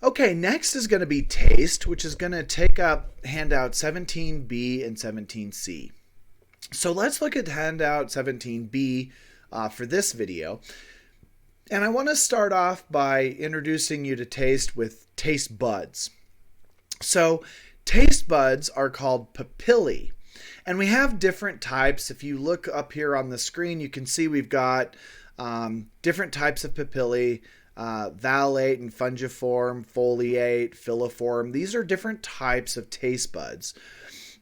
Okay, next is going to be taste, which is going to take up handout 17B and 17C. So let's look at handout 17B for this video. And I want to start off by introducing you to taste with taste buds. So taste buds are called papillae. And we have different types. If you look up here on the screen, you can see we've got different types of papillae. Valate and fungiform, foliate, filiform. These are different types of taste buds.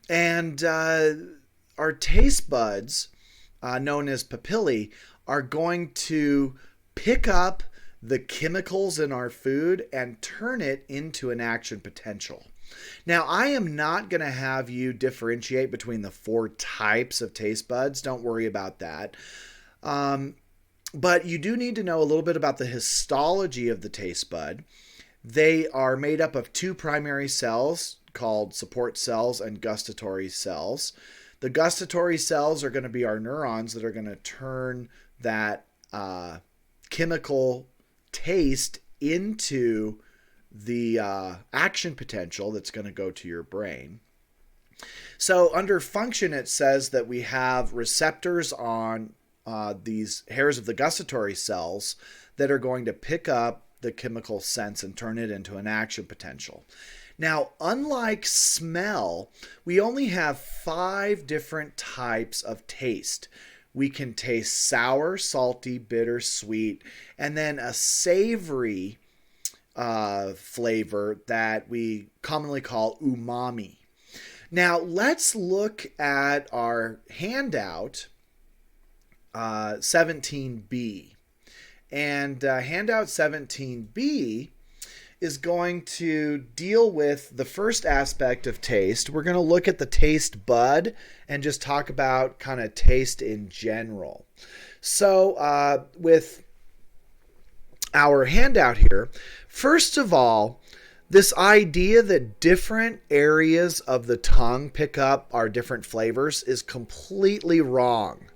And our taste buds, known as papillae, are going to pick up the chemicals in our food and turn it into an action potential. Now, I am not going to have you differentiate between the 4 types of taste buds. Don't worry about that. But you do need to know a little bit about the histology of the taste bud. They are made up of 2 primary cells called support cells and gustatory cells. The gustatory cells are going to be our neurons that are going to turn that chemical taste into the action potential that's going to go to your brain. So under function, it says that we have receptors on these hairs of the gustatory cells that are going to pick up the chemical sense and turn it into an action potential. Now, unlike smell, we only have 5 different types of taste. We can taste sour, salty, bitter, sweet, and then a savory flavor that we commonly call umami. Now, let's look at our handout 17B. And handout 17B is going to deal with the first aspect of taste. We're going to look at the taste bud and just talk about kind of taste in general. So with our handout here, first of all, this idea that different areas of the tongue pick up our different flavors is completely wrong.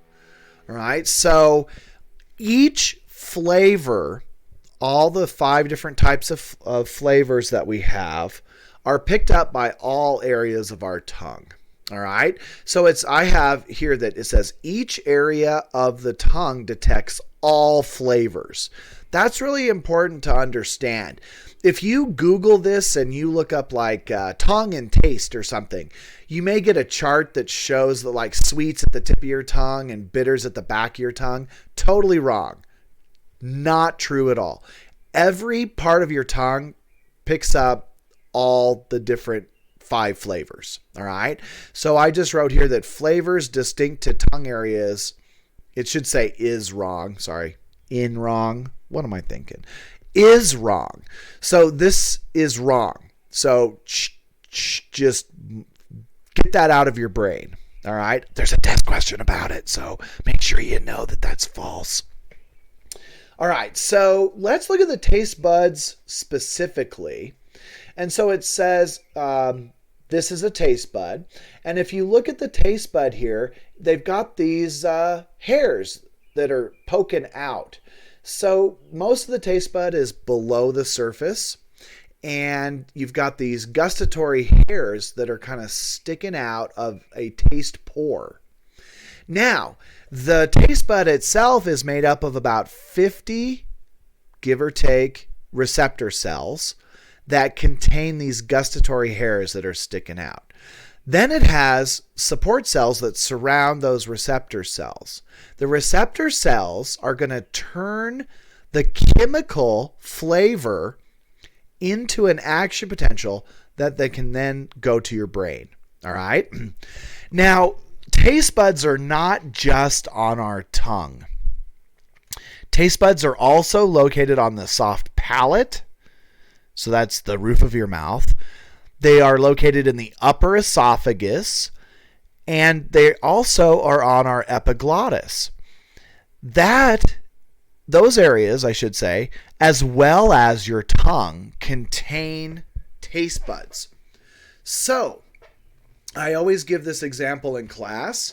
All right, so each flavor, all the 5 different types of flavors that we have, are picked up by all areas of our tongue. All right, so I have here that it says each area of the tongue detects all flavors. That's really important to understand. If you Google this and you look up like tongue and taste or something, you may get a chart that shows that like sweets at the tip of your tongue and bitters at the back of your tongue. Totally wrong. Not true at all. Every part of your tongue picks up all the different 5 flavors. All right. So I just wrote here that flavors distinct to tongue areas, it should say is wrong. Sorry. In wrong. What am I thinking? Is wrong. So this is wrong. So just get that out of your brain. All right. There's a test question about it. So make sure you know that that's false. All right. So let's look at the taste buds specifically. And so it says this is a taste bud. And if you look at the taste bud here, they've got these hairs that are poking out. So most of the taste bud is below the surface, and you've got these gustatory hairs that are kind of sticking out of a taste pore. Now, the taste bud itself is made up of about 50, give or take, receptor cells that contain these gustatory hairs that are sticking out. Then it has support cells that surround those receptor cells. The receptor cells are going to turn the chemical flavor into an action potential that they can then go to your brain. All right. Now, taste buds are not just on our tongue. Taste buds are also located on the soft palate. So that's the roof of your mouth. They are located in the upper esophagus, and they also are on our epiglottis. Those areas, I should say, as well as your tongue, contain taste buds. So, I always give this example in class.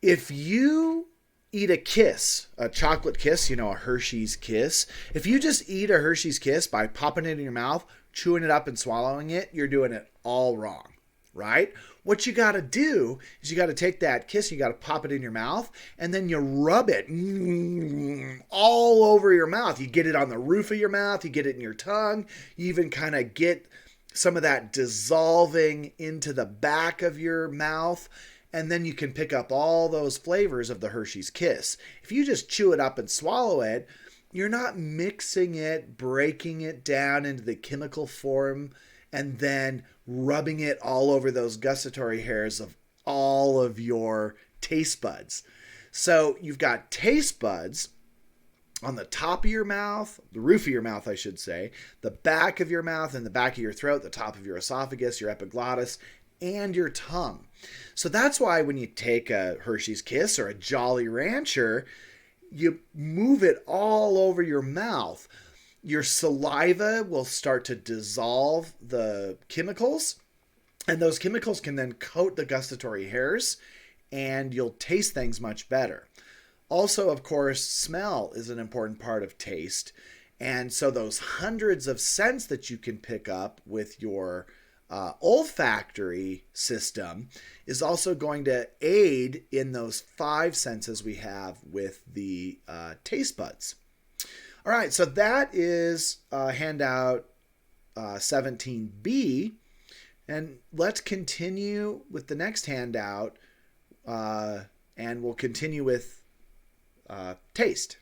If you eat a kiss, a chocolate kiss, a Hershey's Kiss. If you just eat a Hershey's Kiss by popping it in your mouth, chewing it up and swallowing it, you're doing it all wrong, right? What you got to do is you got to take that kiss, you got to pop it in your mouth, and then you rub it all over your mouth. You get it on the roof of your mouth, you get it in your tongue, you even kind of get some of that dissolving into the back of your mouth. And then you can pick up all those flavors of the Hershey's Kiss. If you just chew it up and swallow it, you're not mixing it, breaking it down into the chemical form, and then rubbing it all over those gustatory hairs of all of your taste buds. So you've got taste buds on the top of your mouth, the roof of your mouth, I should say, the back of your mouth and the back of your throat, the top of your esophagus, your epiglottis, and your tongue. So that's why when you take a Hershey's Kiss or a Jolly Rancher, you move it all over your mouth. Your saliva will start to dissolve the chemicals, and those chemicals can then coat the gustatory hairs, and you'll taste things much better. Also, of course, smell is an important part of taste. And so those hundreds of scents that you can pick up with your olfactory system is also going to aid in those 5 senses we have with the taste buds. All right, so that is handout 17B. And let's continue with the next handout, and we'll continue with taste.